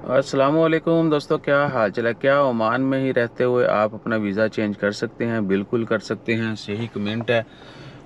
अस्सलामुअलैकुम दोस्तों, क्या हाल चाल है। क्या ओमान में ही रहते हुए आप अपना वीज़ा चेंज कर सकते हैं? बिल्कुल कर सकते हैं। यही कमेंट है।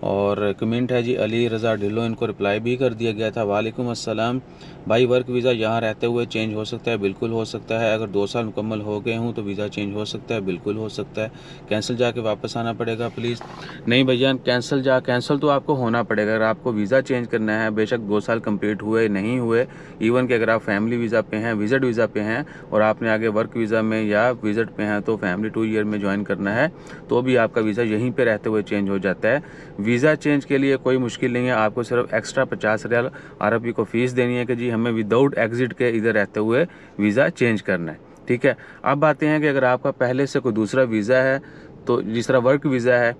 और कमेंट है जी अली रज़ा ढिल्लो, इनको रिप्लाई भी कर दिया गया था। वालेकुम अस्सलाम भाई, वर्क वीज़ा यहाँ रहते हुए चेंज हो सकता है? बिल्कुल हो सकता है। अगर 2 साल मुकम्मल हो गए हूँ तो वीज़ा चेंज हो सकता है? बिल्कुल हो सकता है। कैंसिल जाके वापस आना पड़ेगा प्लीज़? नहीं भैया, कैंसिल तो आपको होना पड़ेगा। अगर आपको वीज़ा चेंज करना है, बेशक 2 साल कंप्लीट हुए नहीं हुए, इवन कि अगर आप फैमिली वीज़ा पे हैं, विज़िट वीज़ा पे हैं और आपने आगे वर्क वीज़ा में या विज़िट पे हैं तो फैमिली 2 ईयर में ज्वाइन करना है, तो भी आपका वीज़ा यहीं पे रहते हुए चेंज हो जाता है। वीज़ा चेंज के लिए कोई मुश्किल नहीं है। आपको सिर्फ एक्स्ट्रा 50 रियाल आरबी को फ़ीस देनी है कि जी हमें विदाउट एग्ज़िट के इधर रहते हुए वीज़ा चेंज करना है। ठीक है। अब बातें हैं कि अगर आपका पहले से कोई दूसरा वीज़ा है, तो जिस तरह वर्क वीज़ा है,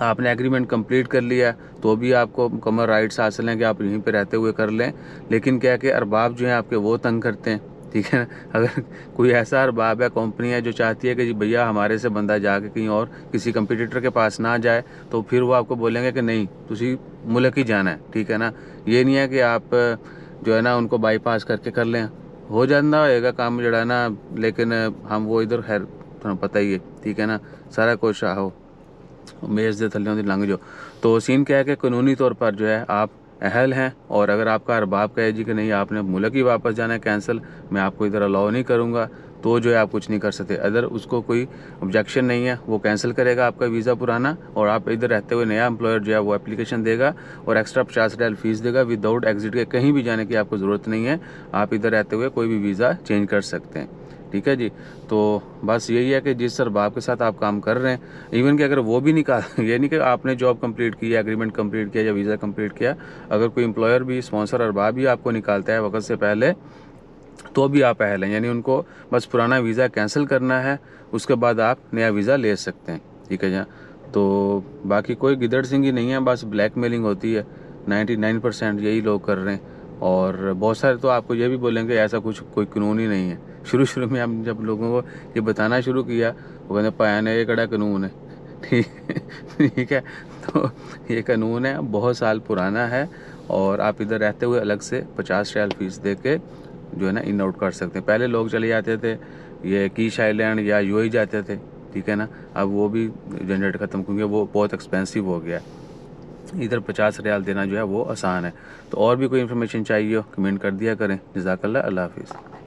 आपने एग्रीमेंट कंप्लीट कर लिया, तो भी आपको मुकम्मल राइट्स हासिल हैं कि आप यहीं पे रहते हुए कर लें। लेकिन क्या है कि अरबाब जो हैं आपके वो तंग करते हैं। ठीक है ना। अगर कोई ऐसा अरबाब या कंपनी है जो चाहती है कि जी भैया हमारे से बंदा जाके कहीं और किसी कंपटीटर के पास ना जाए, तो फिर वो आपको बोलेंगे कि नहीं तुसी मुल्क ही जाना है। ठीक है ना। ये नहीं है कि आप जो है ना उनको बाईपास करके कर लें। हो जाता होएगा काम जड़ा ना, लेकिन हम वो इधर खैर तुहानू पता ही है। ठीक है ना। सारा कुछ आहो मेज़ दे थल्ले लंघ जाओ। तो सीन क्या है कि कानूनी तौर पर जो है आप अहल हैं, और अगर आपका अरबाब कहे जी कि नहीं आपने मुल्क ही वापस जाना है, कैंसिल, मैं आपको इधर अलाउ नहीं करूँगा, तो जो है आप कुछ नहीं कर सकते। अगर उसको कोई ऑब्जेक्शन नहीं है, वो कैंसिल करेगा आपका वीज़ा पुराना, और आप इधर रहते हुए नया एम्प्लॉयर जो है वो एप्लीकेशन देगा और एक्स्ट्रा 50 रियाल फ़ीस देगा। विदाउट एग्ज़िट के कहीं भी जाने की आपको ज़रूरत नहीं है। आप इधर रहते हुए कोई भी वीज़ा चेंज कर सकते हैं। ठीक है जी। तो बस यही है कि जिस अरबाब के साथ आप काम कर रहे हैं, इवन कि अगर वो भी निकाल ये नहीं कि आपने जॉब कंप्लीट की, एग्रीमेंट कंप्लीट किया या वीज़ा कंप्लीट किया, अगर कोई एम्प्लॉयर भी, स्पॉन्सर अरबाब भी आपको निकालता है वक्त से पहले, तो भी आप अहल हैं। यानी उनको बस पुराना वीज़ा कैंसिल करना है, उसके बाद आप नया वीज़ा ले सकते हैं। ठीक है जी। तो बाकी कोई गिदड़ सिंगी नहीं है, बस ब्लैकमेलिंग होती है। 99% यही लोग कर रहे हैं। और बहुत सारे तो आपको ये भी बोलेंगे ऐसा कुछ कोई कानून ही नहीं है। शुरू में हम जब लोगों को ये बताना शुरू किया, वो कहते पाया ने ये कड़ा कानून है। ठीक है। तो ये कानून है, बहुत साल पुराना है, और आप इधर रहते हुए अलग से 50 रियाल फ़ीस दे के जो है ना इन आउट कर सकते हैं। पहले लोग चले जाते थे ये कीश आइलैंड या यूएई जाते थे। ठीक है ना। अब वो भी झंझट ख़त्म, क्योंकि वो बहुत एक्सपेंसिव हो गया। इधर 50 रियाल देना जो है वो आसान है। तो और भी कोई इन्फॉर्मेशन चाहिए हो कमेंट कर दिया करें। जज़ाकल्लाह। अल्लाह हाफिज़।